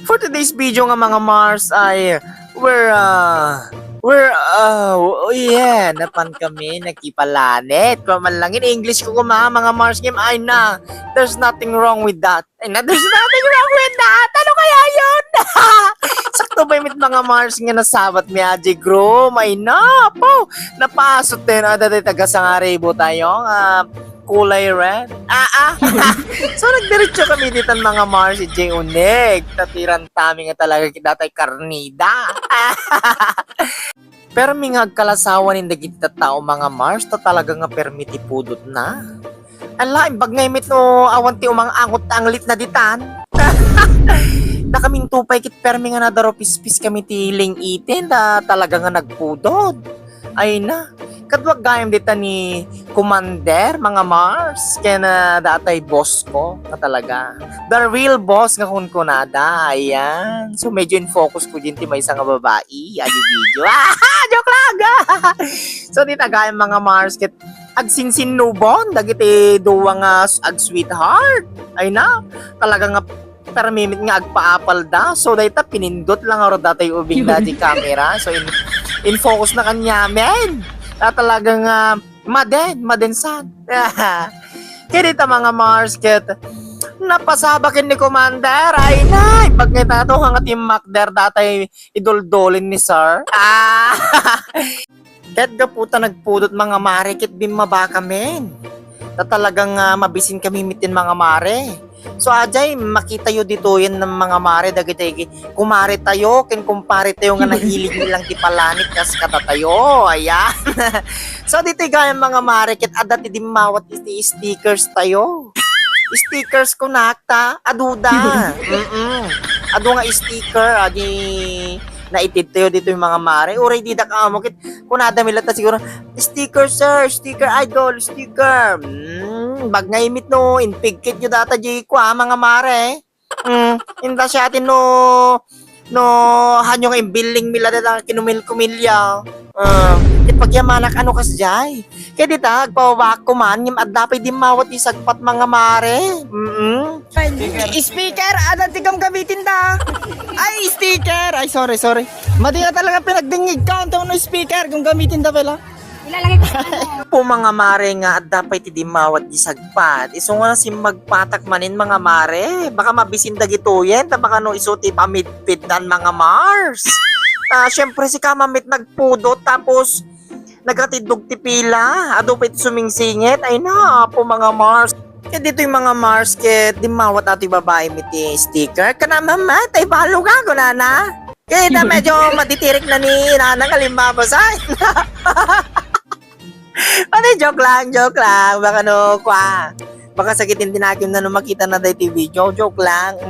For today's video nga mga Mars ay napan kami nakipalanet. Pamanlangin English ko mga Mars game ay na. There's nothing wrong with that. Ay na, there's nothing wrong with that. Ano kaya yun? Sakto ba yung mga Mars nga nasabat mi Aji Groom? Ay na, po. Napasot din. Daday taga Sangaribo tayo. Kulay red. So nagdiretso kami dito mga Mars si J. Unig. Tatiran tami nga talaga kita tay karnida. Pero mingag kalasawan ni dagiti tao mga Mars ta talaga nga permiti pudot na. Ala imbag nga imit no awan ti umang angot anglit na ditan. Na kaming tupay kit permi nga nadaro pispis kami ti ling itin da talaga nga nagpudod. Ay na. Kadwag gayam dita ni Commander, mga Mars. Kaya na datay boss ko na talaga. The real boss nga kun kunada. Ayan. So medyo in focus ko din ti may isang babae. Ano video. Joke lang. So dita gayam mga Mars. Kit agsinsin nubon. Dagiti duwa nga ag sweetheart. Ay na. Talaga nga permimit nga agpa-apple da. So dita pinindot lang aro datay ubing dati camera. So in focus na kanya, men. Talagang madensan. Kaya dito mga Mars, kit napasabakin ni Commander. Ay na, pag nga tato nga team Macder datay idoldolin ni Sir. Kaya gaputa nagpudot mga mare, kit bimaba kami. Talagang mabisin kami mitin mga mare. So ajay makita yo dito yan ng mga mare dagiti kumare tayo ken kumpare tayo nga nahilig nilang ti palanit kas kata tayo. Ayan. So dito gayam mga mare ket adati dimawat iti stickers tayo. Stickers ko nakta aduda. Adu nga sticker adi naitid tayo dito yung mga mare. Uray di da ka mo kit kunada milata siguro sticker sir, sticker idol, sticker. Bag nga imit no, inpigkit nyo data di ko mga mare. Inda siya atin no hanyo nga imbiling mila data kinumil kumilya. Ipagyamanak ano kas jay. Kaya dita, agpawak ko man, yung adapay di mawat isagpat mga mare. Speaker, adat tigam gamitin da. Ay, sticker. Ay, sorry. Madi na talaga pinagdingig ka. Ang no speaker, kung gamitin da pala. Ilalagay ko sa ano. Po mga mare nga at dapat ti mawat di sagpat. Iso nga si magpatak manin mga mare. Baka mabisin dagituyen. Baka no isuti pamitpit dan mga Mars. Syempre si Kamamit nagpudot tapos nagratidog ti pila. Adupit sumingsingit. Ay na po mga Mars. Kaya dito yung mga Mars kaya di mawat ato yung babae miti sticker. Kana mama, tay balo ka ko na. Kaya na medyo matitirik na ni nanang kalimbabasay. Ano, joke lang. Baka no, baka sakitin tinagim na no makita na dahi video. Joke lang.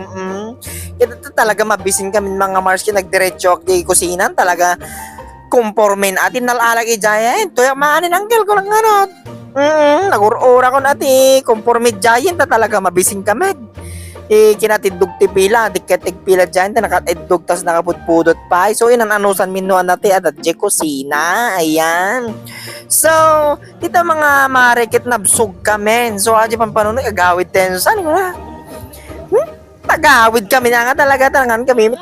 Ito talaga mabisin kami mga Mars kaya nagdiretso di kusinan. Talaga kumpormin atin nalalagay giant. Tuya maanin anggel ko lang ano. Nagurura ko nati. Kumpormin giant na talaga mabisin kami. Kinatidog ti pila, diketig pila dyan, nakatidog tas nakapudpudot pa. So inananusan minuan nati at di kusina. Ayan. So, dito mga marikit nabsog kami. So, aja pampano agawid din. Saan ko na? Tagawid kami na nga talaga. Talangan kami.